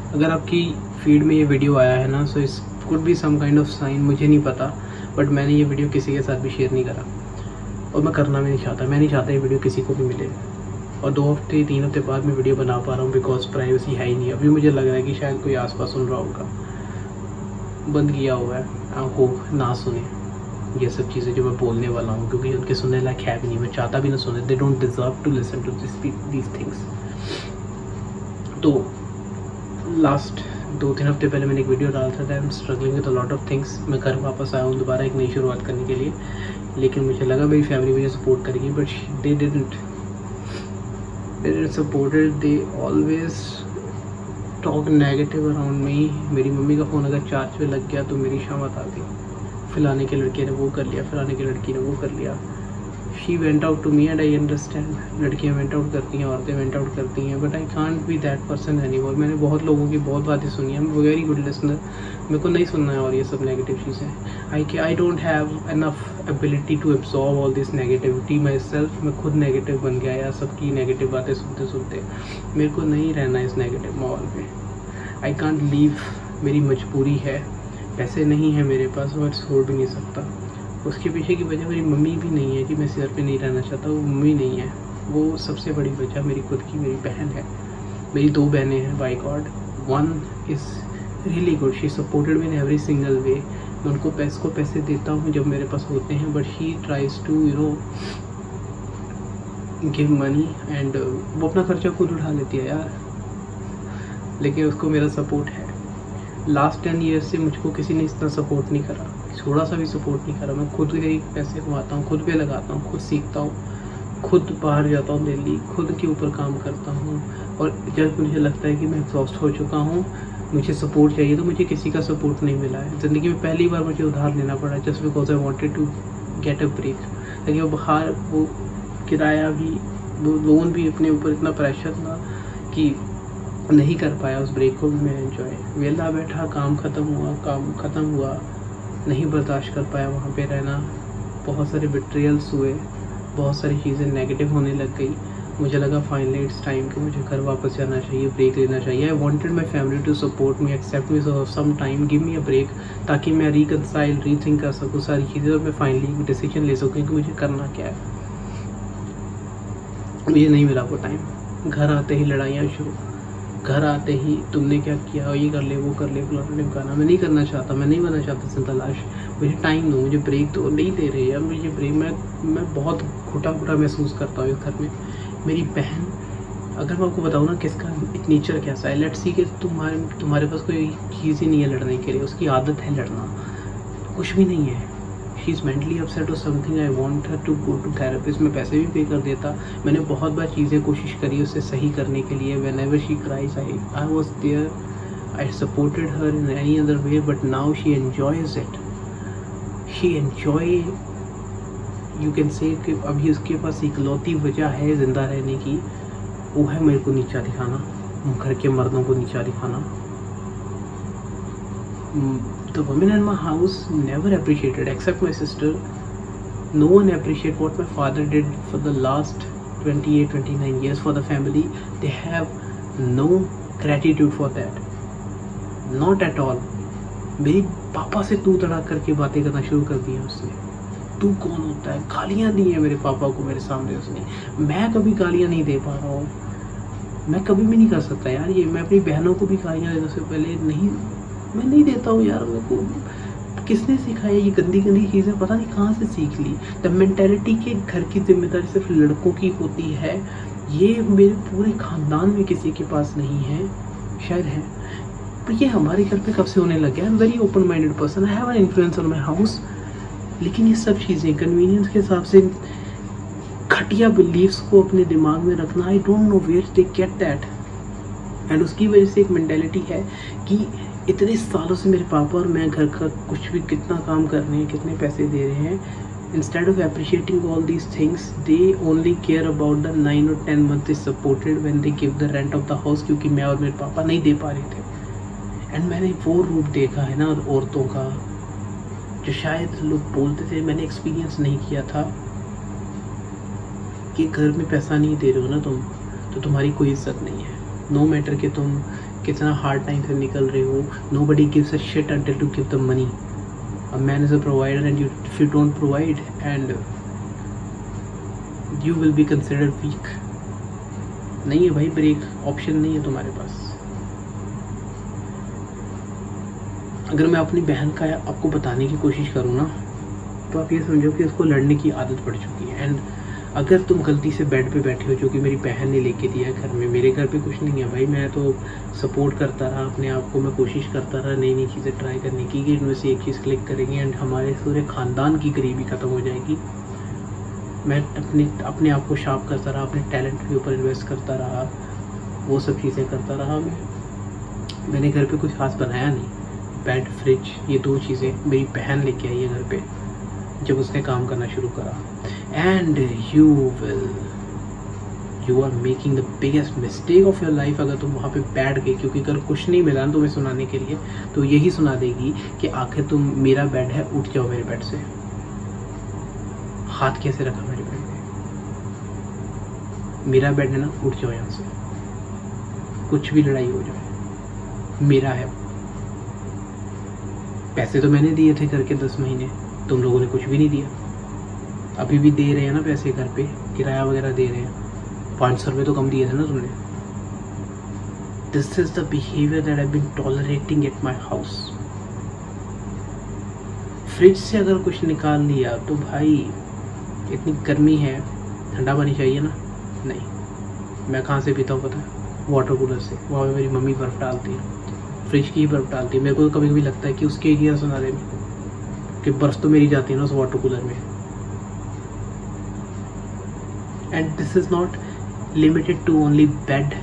अगर आपकी फीड में ये वीडियो आया है ना, सो इस could be some kind of sign, मुझे नहीं पता, बट मैंने ये वीडियो किसी के साथ भी शेयर नहीं करा और मैं करना भी नहीं चाहता। मैं नहीं चाहता ये वीडियो किसी को भी मिले। और 2 हफ्ते 3 हफ्ते बाद मैं वीडियो बना पा रहा हूँ बिकॉज प्राइवेसी है ही नहीं। अभी मुझे लग रहा है कि शायद कोई आसपास सुन रहा होगा, बंद किया हुआ है, आई होप ना सुने ये सब चीज़ें जो मैं बोलने वाला हूँ, क्योंकि उनके सुनने लायक है भी नहीं, मैं चाहता भी ना सुने। They don't deserve to listen to these things. तो लास्ट 2-3 हफ्ते पहले मैंने एक वीडियो डाला था, I am struggling with a lot of things. मैं घर वापस आया हूँ दोबारा एक नई शुरुआत करने के लिए, लेकिन मुझे लगा मेरी फैमिली मुझे सपोर्ट करेगी, but they didn't supported. They always talk negative around me. मेरी मम्मी का फ़ोन अगर चार्ज पे लग गया तो मेरी शामत आ गई, फलाने के लड़के ने वो कर लिया, फलाने की लड़की ने वो कर लिया। She vent out to me and I understand. लड़कियाँ वेंट आउट करती हैं, औरतें वेंट आउट करती हैं, but I can't be that person anymore. मैंने बहुत लोगों की बहुत बातें सुनी हैं, I am very good listener, मेरे को नहीं सुनना है और ये सब नेगेटिव चीज़ें। I don't have enough ability to absorb all this negativity myself. मैं खुद नेगेटिव बन गया यार, सबकी नेगेटिव बातें सुनते सुनते। मेरे को नहीं रहना इस नेगेटिव माहौल में। आई कांट लीव, मेरी मजबूरी है, पैसे नहीं है मेरे पास, मैं छोड़ भी नहीं सकता। उसके पीछे की वजह मेरी मम्मी भी नहीं है कि मैं इस घर पे नहीं रहना चाहता, वो मम्मी नहीं है, वो सबसे बड़ी वजह मेरी खुद की मेरी बहन है। मेरी 2 बहनें हैं, by God. One is really good, she supported me in every single way. मैं उनको पैसे देता हूँ जब मेरे पास होते हैं, but she tries to give money and वो अपना खर्चा खुद उठा लेती है यार, लेकिन उसको मेरा सपोर्ट है। लास्ट 10 ईयर्स से मुझको किसी ने इतना सपोर्ट नहीं करा, थोड़ा सा भी सपोर्ट नहीं करा। मैं खुद के पैसे कमाता हूँ, खुद पे लगाता हूँ, खुद सीखता हूँ, खुद बाहर जाता हूँ दिल्ली, खुद के ऊपर काम करता हूँ। और जब मुझे लगता है कि मैं एग्जॉस्ट हो चुका हूँ, मुझे सपोर्ट चाहिए, तो मुझे किसी का सपोर्ट नहीं मिला है। ज़िंदगी में पहली बार मुझे उधार लेना पड़ा just because I wanted to get a break. ताकि वो बाहर वो किराया भी, वो लोन भी अपने ऊपर इतना प्रेशर था कि नहीं कर पाया उस ब्रेक को भी मैं एंजॉय। वेला बैठा, काम ख़त्म हुआ, नहीं बर्दाश्त कर पाया वहाँ पे रहना। बहुत सारे बिट्रियल्स हुए, बहुत सारी चीज़ें नेगेटिव होने लग गई। मुझे लगा फाइनली इट्स टाइम कि मुझे घर वापस जाना चाहिए, ब्रेक लेना चाहिए। I wanted my family to support me, accept me some time, give me a break, ताकि मैं रिकंसाइल रीथिंक कर सकूँ सारी चीज़ें और मैं फाइनली डिसीजन ले सकूँ कि मुझे करना क्या है। मुझे नहीं मिला वो टाइम। घर आते ही लड़ाइयाँ शुरू, घर आते ही तुमने क्या किया, ये कर ले, वो कर ले, फलाना। मैं नहीं करना चाहता, मैं नहीं बनना चाहता जिंदा लाश। मुझे टाइम दो, मुझे ब्रेक दो। नहीं दे रहे यार मुझे ब्रेक। मैं बहुत घुटा महसूस करता हूँ इस घर में। मेरी बहन, अगर मैं आपको बताऊँ ना किसका नेचर कैसा है, लेट्स सी कि तुम्हारे पास कोई चीज़ ही नहीं है लड़ने के लिए, उसकी आदत है लड़ना, कुछ भी नहीं है। शी इज़ मेंटली अपसेट और something, I want her to go to therapist. मैं पैसे भी पे कर देता, मैंने बहुत बार चीज़ें कोशिश करी उसे सही करने के लिए। Whenever she cries I was there, I supported her in any other way, but now she enjoys it. She enjoy, you can say कि अभी उसके पास इकलौती वजह है ज़िंदा रहने की, वो है मेरे को नीचा दिखाना, घर के मर्दों को नीचा दिखाना। The women in my house never appreciated, except my sister. No one appreciated what my father did for the last 28-29 years for the family. They have no gratitude for that, not at all. मेरी पापा से तू तड़ाक करके बातें करना शुरू कर दिया उसने। तू कौन होता है, गालियाँ दी हैं मेरे पापा को मेरे सामने उसने। मैं कभी गालियाँ नहीं दे पा रहा हूँ, मैं कभी भी नहीं कर सकता यार ये। मैं अपनी बहनों को भी गालियाँ देने से पहले मैं नहीं देता हूँ यार। मेरे को किसने सिखाया ये गंदी चीज़ें, पता नहीं कहाँ से सीख ली। द मेंटेलिटी के घर की जिम्मेदारी सिर्फ लड़कों की होती है, ये मेरे पूरे ख़ानदान में किसी के पास नहीं है, शायद है, पर ये हमारे घर पे कब से होने लग गया। आई am very open minded person, I have an influence on my house, लेकिन ये सब चीज़ें कन्वीनियंस के हिसाब से घटिया बिलीव्स को अपने दिमाग में रखना, I don't know where they get that. And उसकी वजह से एक मेंटेलिटी है कि इतने सालों से मेरे पापा और मैं घर का कुछ भी कितना काम कर रहे हैं, कितने पैसे दे रहे हैं, instead of appreciating all these things they only care about the 9 और 10 month is supported when they give the rent of the house, क्योंकि मैं और मेरे पापा नहीं दे पा रहे थे। एंड मैंने वो रूप देखा है ना औरतों का, जो शायद लोग बोलते थे, मैंने एक्सपीरियंस नहीं किया था, कि घर में पैसा नहीं दे रहे हो ना तुम, तो तुम्हारी कोई इज्जत नहीं है। नो मैटर कि तुम कितना हार्ड टाइम से निकल रहे हो. Nobody gives a shit until to give the money. A man is a provider, and if you don't provide, and you will be considered weak. नहीं है भाई, ब्रेक ऑप्शन नहीं है तुम्हारे पास. अगर मैं अपनी बहन का आपको बताने की कोशिश करूँ ना, तो आप ये समझो कि उसको लड़ने की आदत पड़ चुकी है. एंड अगर तुम गलती से बेड पे बैठे हो, जो कि मेरी बहन ने लेके दिया घर में, मेरे घर पे कुछ नहीं है भाई. मैं तो सपोर्ट करता रहा अपने आप को, मैं कोशिश करता रहा नई नई चीज़ें ट्राई करने की कि इनमें से एक चीज़ क्लिक करेंगे एंड हमारे पूरे ख़ानदान की गरीबी ख़त्म हो जाएगी. मैं अपने आप को शार्प करता रहा, अपने टैलेंट के ऊपर इन्वेस्ट करता रहा, वो सब चीज़ें करता रहा. मैंने घर पे कुछ खास बनाया नहीं. बेड, फ्रिज, ये 2 चीज़ें मेरी बहन लेके आई है घर पे जब उसने काम करना शुरू करा. And you are making the biggest mistake of your life अगर तुम वहाँ पे बैठ गए. क्योंकि अगर कुछ नहीं मिला ना तुम्हें सुनाने के लिए, तो यही सुना देगी कि आखिर तुम, मेरा बेड है, उठ जाओ मेरे बेड से. हाथ कैसे रखा मेरे बेड पे? मेरा बेड है ना, उठ जाओ यहाँ से. कुछ भी लड़ाई हो जाए, मेरा है. पैसे तो मैंने दिए थे घर के 10 महीने, तुम लोगों ने कुछ भी नहीं दिया. अभी भी दे रहे हैं ना पैसे घर पे, किराया वगैरह दे रहे हैं. 500 रुपये तो कम दिए थे ना तुमने. This is the behaviour that I been tolerating at my house. Fridge से अगर कुछ निकाल लिया तो भाई, इतनी गर्मी है, ठंडा पानी चाहिए ना. नहीं, मैं कहाँ से पीता हूँ पता है? वाटर कूलर से. वहाँ पे मेरी मम्मी बर्फ़ डालती है, फ्रिज की ही बर्फ़ डालती है. मेरे को तो कभी कभी लगता है कि उसके एरिया सुना दे कि बर्फ़ तो मेरी जाती है ना उस वाटर कूलर में. And this is not limited to only bed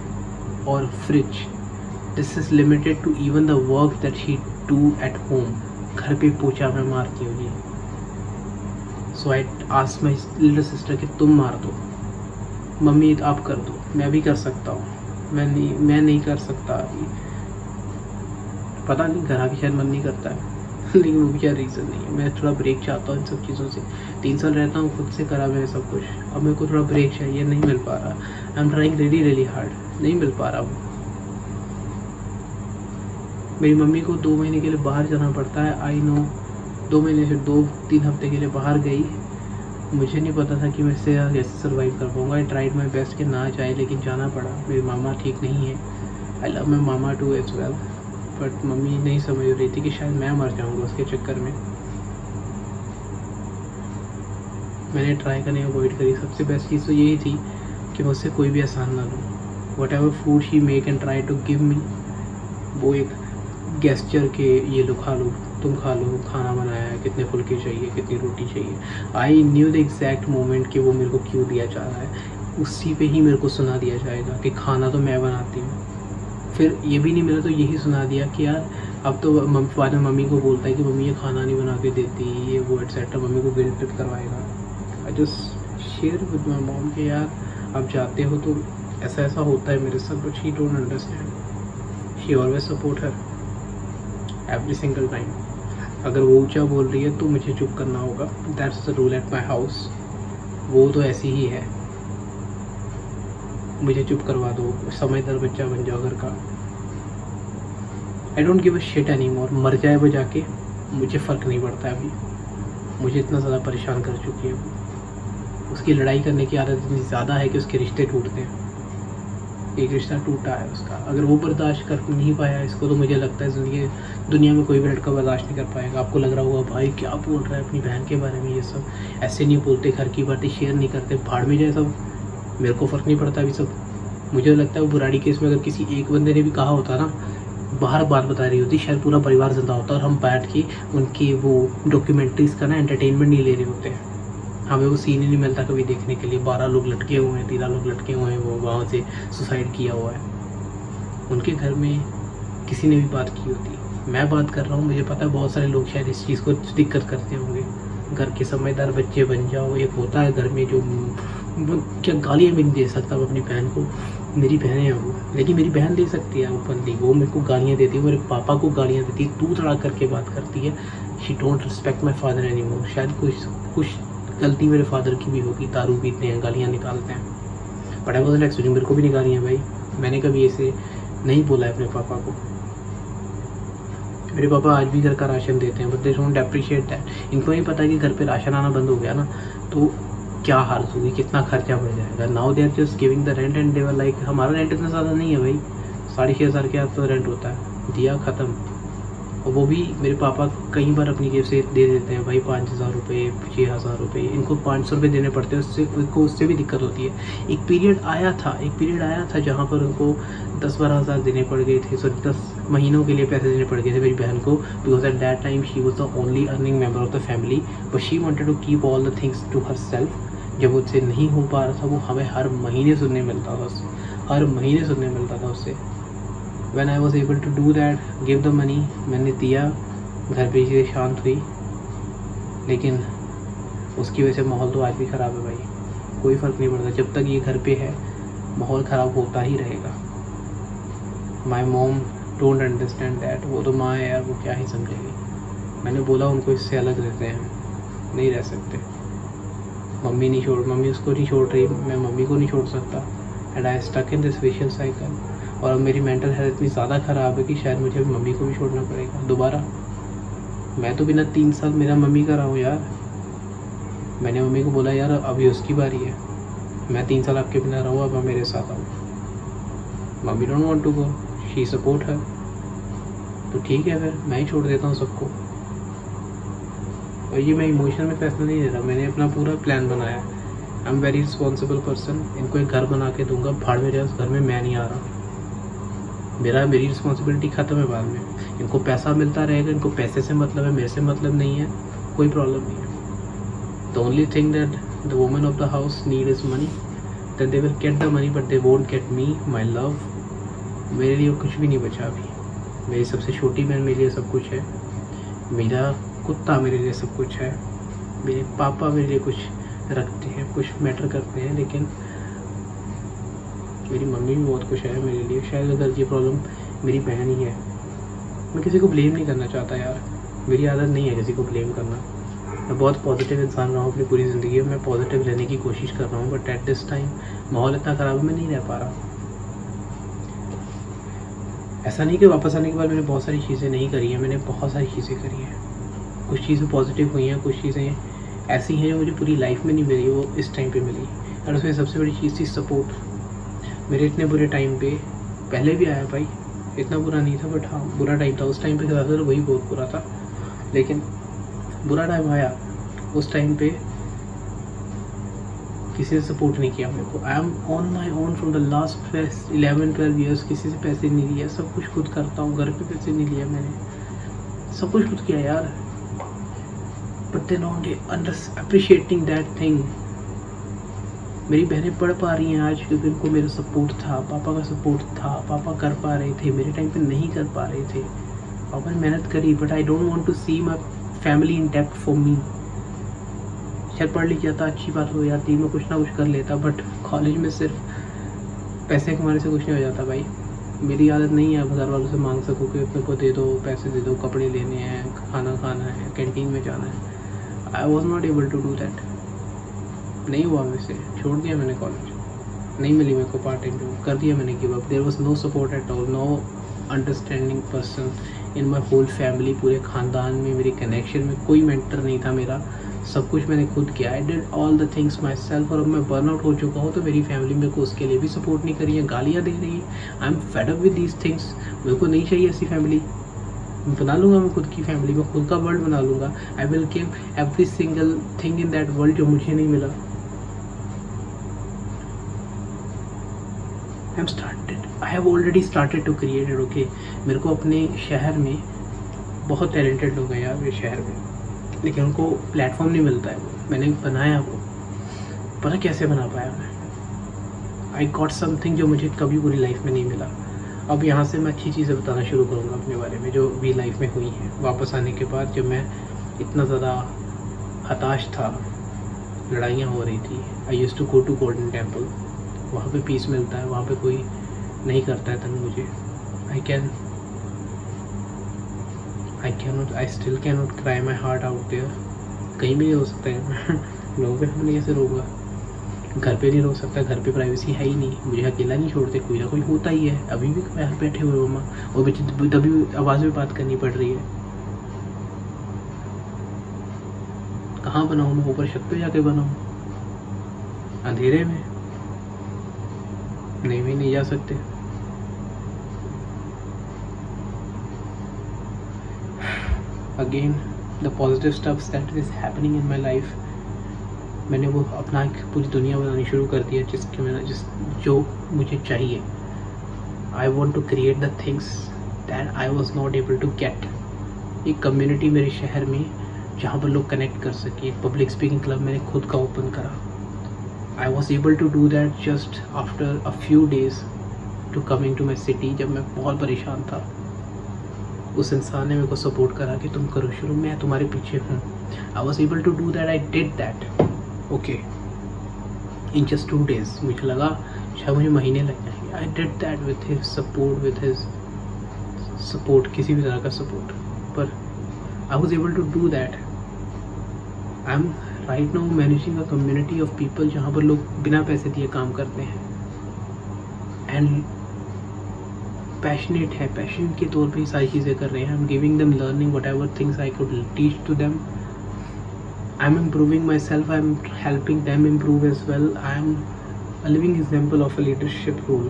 और fridge. This is limited to even the work that she do at home. घर पे पोछा मैं मारती हूँ जी. So I ask my little sister कि तुम मार दो. मम्मी आप कर दो. मैं भी कर सकता हूँ. मैं नहीं कर सकता. पता नहीं, घर आके शायद मन नहीं करता है. लेकिन वो भी क्या रीज़न नहीं है. मैं थोड़ा ब्रेक चाहता हूँ इन सब चीज़ों से. 3 साल रहता हूँ, खुद से करा मैंने सब कुछ. अब मेरे को थोड़ा ब्रेक चाहिए, नहीं मिल पा रहा. I am trying really hard, नहीं मिल पा रहा. मेरी मम्मी को 2 महीने के लिए बाहर जाना पड़ता है. आई नो, 2 महीने से 2-3 हफ्ते के लिए बाहर गई. मुझे नहीं पता था कि मैं इससे कैसे सर्वाइव कर पाऊँगा. आई ट्राइड माई बेस्ट कि ना जाए, लेकिन जाना पड़ा. मेरी मामा ठीक नहीं है. I love my mama too as well. But mummy नहीं समझ रही थी कि शायद मैं मर जाऊँगा उसके चक्कर में. मैंने ट्राई करने अवॉइड करी. सबसे बेस्ट चीज़ तो यही थी कि मुझसे कोई भी आसान ना लो. Whatever food she make and try to give me, वो एक गेस्चर के ये लो खा लो, तुम खा लो, खाना बनाया है, कितने फुल्के चाहिए, कितनी रोटी चाहिए. I knew the exact moment कि वो मेरे को क्यों दिया जा रहा है. उसी पे ही मेरे को सुना दिया जाएगा कि खाना तो मैं बनाती हूँ. फिर ये भी नहीं मिला तो यही सुना दिया कि यार अब तो बाद में मम्मी को बोलता है कि मम्मी ये खाना नहीं बना के देती, ये वो एटसेट्रा. मम्मी को गिल्ट ट्रिप करवाएगा. I just share with my mom कि यार आप जाते हो तो ऐसा ऐसा होता है मेरे साथ. But she don't understand. She always support her every single time. अगर वो ऊंचा बोल रही है तो मुझे चुप करना होगा. That's the rule eight my house. वो तो ऐसी ही है. मुझे चुप करवा दो, समझदार बच्चा बन जाओ घर का. I don't give a shit any more. मर जाए वो जाके, मुझे फ़र्क नहीं पड़ता अभी. मुझे इतना ज़्यादा परेशान कर चुकी है वो. उसकी लड़ाई करने की आदत इतनी ज़्यादा है कि उसके रिश्ते टूटते हैं. एक रिश्ता टूटा है उसका. अगर वो बर्दाश्त कर नहीं पाया इसको, तो मुझे लगता है दुनिया में कोई भी लड़का बर्दाश्त नहीं कर पाएगा. आपको लग रहा होगा भाई क्या बोल रहा है अपनी बहन के बारे में, ये सब ऐसे नहीं बोलते, घर की बातें शेयर नहीं करते, भाड़ में जाए सब. मेरे को फ़र्क नहीं पड़ता अभी सब. मुझे लगता है बुराड़ी केस में अगर किसी एक बंदे ने भी कहा होता ना, बाहर बात बता रही होती, शायद पूरा परिवार जिंदा होता और हम बैठ के उनकी वो डॉक्यूमेंट्रीज़ का ना एंटरटेनमेंट नहीं ले रहे होते हैं. हमें वो सीन ही नहीं मिलता कभी देखने के लिए. 12 लोग लटके हुए हैं, 13 लोग लटके हुए हैं, वो वहाँ से सुसाइड किया हुआ है. उनके घर में किसी ने भी बात की होती. मैं बात कर रहा हूँ, मुझे पता है बहुत सारे लोग शायद इस चीज़ को दिक्कत करते होंगे. घर के समझदार बच्चे बन जाओ. एक होता है घर में जो क्या गालियाँ भी नहीं दे सकता अपनी बहन को. मेरी बहन है वो, लेकिन मेरी बहन दे सकती है ओपनली. वो मेरे को गालियाँ देती है, मेरे पापा को गालियाँ देती है, तू तड़ा करके बात करती है. She don't respect my father any more. शायद कुछ गलती मेरे फादर की भी होगी. दारू पीते हैं, गालियाँ निकालते हैं. But I wasn't expecting. मेरे को भी निकाली हैं भाई. मैंने कभी ऐसे नहीं बोला है अपने पापा को। मेरे पापा आज भी घर का राशन देते हैं, but they don't appreciate that. इनको नहीं पता कि घर पे राशन आना बंद हो गया ना तो क्या हालत होगी, कितना खर्चा बढ़ जाएगा। Now they are just giving the rent and they were like हमारा रेंट इतना ज़्यादा नहीं है भाई, 6,500 के आसपास रेंट होता है, दिया ख़त्म। और वो भी मेरे पापा कई बार अपनी जेब से दे देते हैं भाई 5,000 रुपये, 6,000 रुपये, इनको 500 रुपये देने पड़ते हैं, उससे भी दिक्कत होती है। एक पीरियड आया था जहाँ पर उनको 10-12 हज़ार देने पड़ गए थे, सॉरी 10 महीनों के लिए पैसे देने पड़ गए थे मेरी बहन को, because at that time she was the only earning member of the family, but she wanted to keep all the things to herself. जब उससे नहीं हो पा रहा था वो हमें हर महीने सुनने मिलता था उससे। When I was able to do that, give the money, मैंने दिया, घर पे चीज़ें शांत हुई। लेकिन उसकी वजह से माहौल तो आज भी ख़राब है भाई, कोई फ़र्क नहीं पड़ता, जब तक ये घर पे है माहौल ख़राब होता ही रहेगा। My mom don't understand that, वो तो माँ है यार, वो क्या ही समझेगी। मैंने बोला उनको इससे अलग रहते हैं, नहीं रह सकते। मम्मी उसको नहीं छोड़ रही, मैं मम्मी को नहीं छोड़ सकता, and I stuck in this vicious cycle. और अब मेरी मेंटल हेल्थ इतनी ज़्यादा ख़राब है कि शायद मुझे मम्मी को भी छोड़ना पड़ेगा दोबारा। मैं तो बिना 3 साल मेरा मम्मी का रहा हूँ यार। मैंने मम्मी को बोला यार अभी उसकी बारी है, मैं 3 साल आपके बिना रहूँ, अब आप मेरे साथ आओ। Mummy don't want to go, she support है, तो ठीक है फिर मैं ही छोड़ देता हूँ सबको। और ये मैं इमोशन में फैसला नहीं ले रहा, मैंने अपना पूरा प्लान बनाया। आई एम वेरी रिस्पॉन्सिबल पर्सन, इनको एक घर बना के दूंगा, भाड़ में जाए उस घर में, मैं नहीं आ रहा। मेरी रिस्पॉन्सिबिलिटी ख़त्म है बाद में। इनको पैसा मिलता रहेगा, इनको पैसे से मतलब है, मेरे से मतलब नहीं है, कोई प्रॉब्लम नहीं है। The only thing that the women of the house need is money, that they will get the money but they won't get me, my love. मेरे लिए कुछ भी नहीं बचा अभी। मेरी सबसे छोटी बहन मेरे लिए सब कुछ है, मेरा कुत्ता मेरे लिए सब कुछ है, मेरे पापा मेरे लिए कुछ रखते हैं, कुछ मैटर करते हैं, लेकिन मेरी मम्मी भी बहुत कुछ है मेरे लिए। शायद अगर ये प्रॉब्लम मेरी बहन ही है। मैं किसी को ब्लेम नहीं करना चाहता यार, मेरी आदत नहीं है किसी को ब्लेम करना। मैं बहुत पॉजिटिव इंसान रहा हूँ अपनी पूरी ज़िंदगी में, मैं पॉजिटिव रहने की कोशिश कर रहा हूँ, बट एट दिस टाइम माहौल इतना ख़राब है, मैं नहीं रह पा रहा। ऐसा नहीं कि वापस आने के बाद मैंने बहुत सारी चीज़ें नहीं करी हैं, मैंने बहुत सारी चीज़ें करी हैं। कुछ चीज़ें पॉजिटिव हुई हैं, कुछ चीज़ें ऐसी हैं जो मुझे पूरी लाइफ में नहीं मिली, वो इस टाइम पे मिली। और उसमें सबसे बड़ी चीज़ थी सपोर्ट। मेरे इतने बुरे टाइम पे पहले भी आया भाई, इतना बुरा नहीं था, बट हाँ बुरा टाइम था उस टाइम पे, ज़्यादातर वही बहुत बुरा था, लेकिन बुरा टाइम आया उस टाइम पे किसी ने सपोर्ट नहीं किया मेरे को। I am on my own from the last 11-12 years, किसी से पैसे नहीं लिए, सब कुछ खुद करता हूँ, घर पे पैसे नहीं लिया मैंने, सब कुछ खुद किया यार। But they not appreciating that thing. मेरी बहनें पढ़ पा रही हैं आज क्योंकि उनको मेरा सपोर्ट था, पापा का सपोर्ट था, पापा कर पा रहे थे, मेरे टाइम पे नहीं कर पा रहे थे। पापा ने मेहनत करी, but I don't want to see my family in depth for me. शायद पढ़ लिख जाता, अच्छी बात हो जाती, मैं कुछ ना कुछ कर लेता, बट कॉलेज में सिर्फ पैसे कमाने से कुछ नहीं हो जाता भाई। मेरी आदत नहीं है अब घर वालों से मांग सकूँ कि अपने को दे दो, पैसे दे दो, कपड़े लेने हैं, खाना खाना है, कैंटीन में जाना है। I was not able to do that. नहीं हुआ मुझसे, छोड़ दिया मैंने कॉलेज, नहीं मिली मेरे को पार्ट टाइम जॉब, कर दिया मैंने give up. There was no support at all, no understanding person in my whole family. पूरे ख़ानदान में मेरे कनेक्शन में कोई मेंटर नहीं था मेरा, सब कुछ मैंने खुद किया। I did all the things my self. और अब मैं बर्नआउट हो चुका हूँ तो मेरी फैमिली मेरे को उसके लिए भी सपोर्ट नहीं करी है, गालियाँ दे रही है। I am fed up with these things. मेरे को नहीं चाहिए ऐसी फैमिली, मैं बना लूँगा मैं खुद की फैमिली, मैं खुद का वर्ल्ड बना लूँगा। I will give every single thing in that world जो मुझे नहीं मिला। I have already started to create it, okay? मेरे को अपने शहर में बहुत टैलेंटेड लोग हैं यार मेरे शहर में, लेकिन उनको प्लेटफॉर्म नहीं मिलता है। मैंने बनाया वो, पता कैसे बना पाया मैं? आई गॉट समथिंग जो मुझे कभी पूरी लाइफ में नहीं मिला। अब यहाँ से मैं अच्छी चीज़ें बताना शुरू करूँगा अपने बारे में जो भी लाइफ में हुई हैं। वापस आने के बाद जब मैं इतना ज़्यादा हताश था, लड़ाइयाँ हो रही थी, I used to go to Golden Temple. वहाँ पे पीस मिलता है, वहाँ पे कोई नहीं करता है तंग मुझे। I still can not cry my heart out there. कहीं भी नहीं हो सकता है लोगों पे हमने कैसे रोका। घर पे नहीं रो सकता, घर पे प्राइवेसी है ही नहीं, मुझे अकेला नहीं छोड़ते, कोई ना कोई होता ही है। अभी भी बाहर बैठे हुए हो माँ, और तभी आवाज़ में बात करनी पड़ रही है। कहाँ बनाऊँ मैं, ऊपर छत पे जाके बनाऊँ अंधेरे में? नहीं, भी नहीं जा सकते। Again the positive stuffs that is happening in my life, मैंने वो अपना एक पूरी दुनिया बनानी शुरू कर दिया जो मुझे चाहिए। I want to create the things that I was not able to get. एक कम्युनिटी मेरे शहर में जहाँ पर लोग कनेक्ट कर सके। पब्लिक स्पीकिंग क्लब मैंने खुद का ओपन करा। I was able to do that just after a few days to coming to my city. जब मैं बहुत परेशान था, उस इंसान ने मेरे को सपोर्ट करा कि तुम करो शुरू, मैं तुम्हारे पीछे हूँ। I was able to do that, I did that okay in just 2 days। मुझे लगा शायद मुझे महीने लग जाएंगे। I did that with his support, किसी भी तरह का सपोर्ट, पर I was able to do that. I am right now managing a community of people जहाँ पर लोग बिना पैसे दिए काम करते हैं एंड पैशनेट है, पैशन के तौर पे सारी चीज़ें कर रहे हैं। I am giving them learning whatever things I could teach to them. I am improving myself, I am helping them improve as well. I am a living example of a leadership role.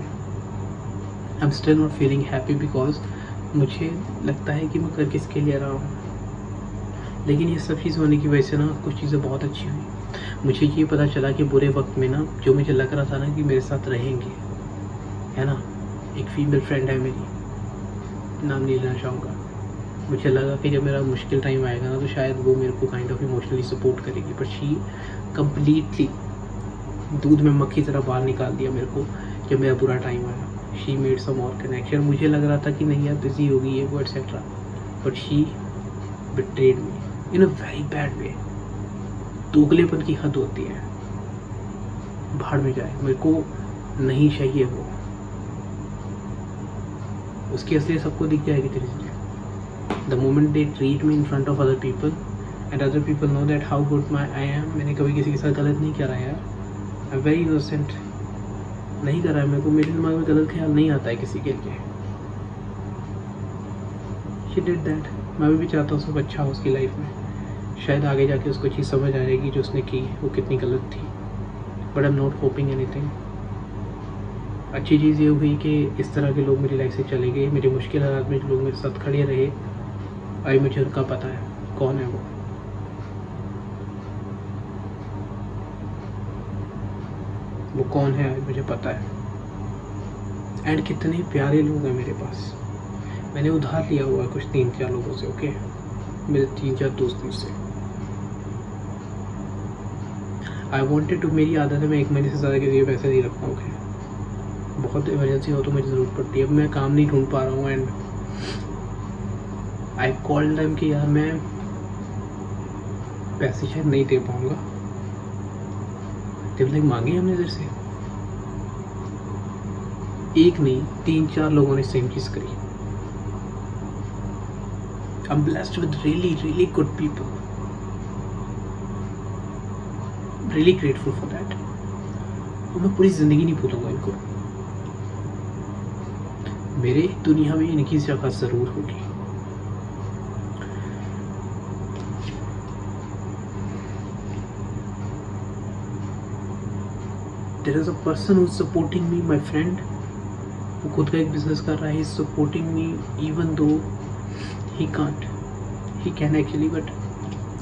I'm still not feeling happy because मुझे लगता है कि मैं कर किसके लिए रहा हूँ। लेकिन ये सब चीज़ होने की वजह से ना कुछ चीज़ें बहुत अच्छी हुई। मुझे ये पता चला कि बुरे वक्त में ना जो मुझे लग रहा था ना कि मेरे साथ रहेंगे, है ना, एक फीमेल फ्रेंड है मेरी, नाम नहीं लेना चाहूँगा। मुझे लगा कि जब मेरा मुश्किल टाइम आएगा ना तो शायद वो मेरे को काइंड ऑफ इमोशनली सपोर्ट करेगी, पर शी कम्प्लीटली दूध में मक्खी तरह बाहर निकाल दिया मेरे को जब मेरा बुरा टाइम आया। शी मेड सम और कनेक्शन। मुझे लग रहा था कि नहीं यार बिजी होगी ये वो etcetera, but she betrayed me in a very bad way. दोगलेपन की हद होती है, भाड़ में जाए, मेरे को नहीं चाहिए वो। उसकी असलियत सबको दिख जाएगी तेरे से। The moment they treat me in front of other people and other people know that how good I am. मैंने कभी किसी के साथ गलत नहीं करा यार, आई वेरी इनोसेंट, नहीं करा है। मेरे को, मेरे दिमाग में गलत ख्याल नहीं आता है किसी के लिए। She did that. मैं भी चाहता हूँ सब अच्छा हो उसकी लाइफ में, शायद आगे जाके उसको चीज़ समझ आ जाएगी जो उसने की वो कितनी गलत थी, but I am not hopping anything. अच्छी चीज़ ये हुई कि इस तरह के लोग मेरी लाइफ से चले गए। मेरे मुश्किल हालात में जो लोग मेरे साथ खड़े रहे, आई मुझे उनका पता है कौन है वो कौन है, आज मुझे पता है। एंड कितने प्यारे लोग हैं मेरे पास। मैंने उधार लिया हुआ है कुछ 3-4 लोगों से, ओके, मेरे 3-4 दोस्तों से। आई वॉन्टेड टू, मेरी आदत है मैं 1 महीने से ज़्यादा किसी के पैसे नहीं रखता हूँ। बहुत इमरजेंसी हो तो मुझे ज़रूरत पड़ती है। अब मैं काम नहीं ढूंढ पा रहा हूँ एंड आई कॉल्ड देम कि यार मैं पैसे शायद नहीं दे पाऊँगा। जब तक मांगे हमने इधर से, एक नहीं 3-4 लोगों ने सेम चीज़ करी। I am blessed with really good people, really grateful for that. और मैं पूरी ज़िंदगी नहीं भूलूंगा इनको। मेरे दुनिया में इनकी जगह ज़रूर होगी। There is a person who's supporting me, my friend. वो खुद का एक बिजनेस कर रहा है, he's supporting me even though he can't. He can actually, but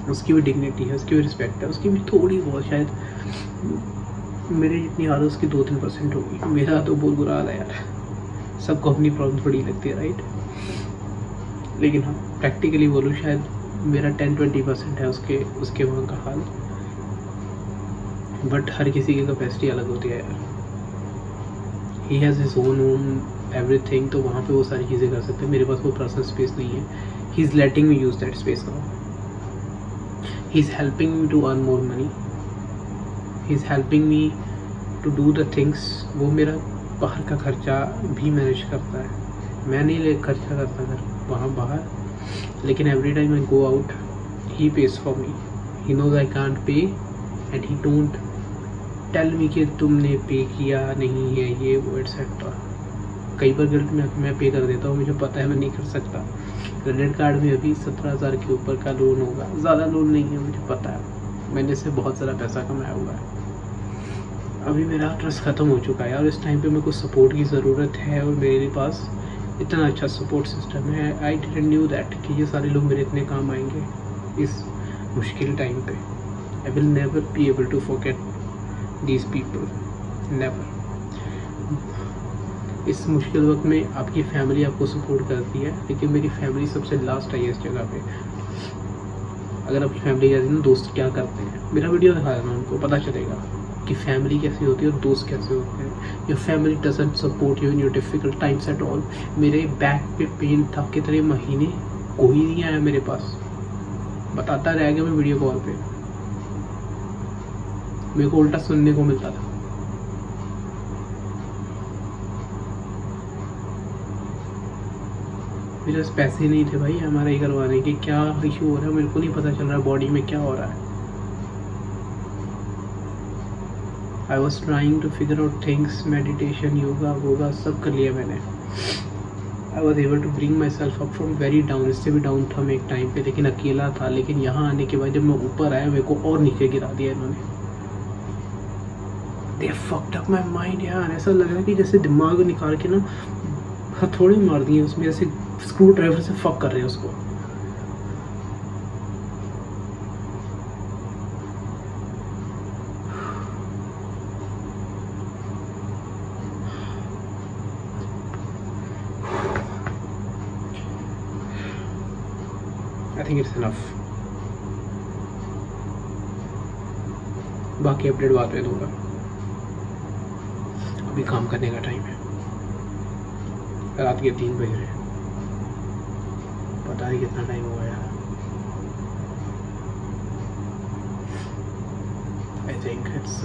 उसकी भी डिग्निटी है, उसकी भी रिस्पेक्ट है, उसकी भी थोड़ी बहुत, शायद मेरे जितनी हालत उसकी 2-3% होगी। मेरा तो बहुत बुरा हाल है यार। सबको अपनी प्रॉब्लम बड़ी लगती है, राइट? लेकिन हाँ, प्रैक्टिकली बोलूँ शायद मेरा 10-20% है उसके वहाँ का हाल। बट हर किसी की कैपेसिटी अलग होती है यार। He has his own home everything, तो वहाँ पे वो सारी चीज़ें कर सकते हैं। मेरे पास वो पर्सनल स्पेस नहीं है। He is letting me use that space now. He is helping me to earn more money. He is helping me to do the things. वो मेरा बाहर का खर्चा भी मैनेज करता है। मैं नहीं खर्चा करता घर वहाँ बाहर, लेकिन every time I go out he pays for me. He knows I can't pay and he don't tell me कि तुमने पे किया नहीं है ये वो एटसेट्रा। कई बार गलत मैं पे कर देता हूँ, मुझे पता है मैं नहीं कर सकता। क्रेडिट कार्ड में अभी 17,000 के ऊपर का लोन होगा, ज़्यादा लोन नहीं है, मुझे पता है, मैंने इससे बहुत सारा पैसा कमाया हुआ है। अभी मेरा ट्रस्ट ख़त्म हो चुका है और इस टाइम पे मेरे को सपोर्ट की ज़रूरत है और मेरे पास इतना अच्छा सपोर्ट सिस्टम है। आई डिडंट न्यू दैट कि ये सारे लोग मेरे इतने काम आएंगे इस मुश्किल टाइम पे। I will never be able to forget these people, never. इस मुश्किल वक्त में आपकी फैमिली आपको सपोर्ट करती है, लेकिन मेरी फैमिली सबसे लास्ट आई है इस जगह पे। अगर आपकी फैमिली कहती है ना दोस्त क्या करते हैं, मेरा वीडियो दिखा देना, उनको पता चलेगा कि फैमिली कैसी होती है और दोस्त कैसे होते हैं। Your family doesn't support you in your difficult times at all. मेरे बैक पे पेन था कितने महीने, कोई नहीं आया मेरे पास, बताता रह गया मैं वीडियो कॉल पे, मेरे को उल्टा सुनने को मिलता था। मेरे पास पैसे नहीं थे भाई MRI करवाने के, क्या इशू हो रहा है मेरे को नहीं पता चल रहा, बॉडी में क्या हो रहा है। I was trying to figure out things, meditation, yoga वोगा सब कर लिया मैंने। I was able to bring myself up from very down, इससे भी डाउन था मैं एक टाइम पे, लेकिन अकेला था। लेकिन यहाँ आने के बाद जब मैं ऊपर आया, मेरे को और नीचे गिरा दिया इन्होंने। They fucked up my mind यार, ऐसा लग रहा है कि जैसे दिमाग निकाल के ना हथौड़े मार दिए उसमें, जैसे स्क्रू ड्राइवर से फक कर रहे हैं उसको। I think it's enough. बाकी अपडेट बाद में दूंगा, अभी काम करने का टाइम है। रात के 3 बज रहे हैं, पता नहीं कितना टाइम हुआ यार। I think it's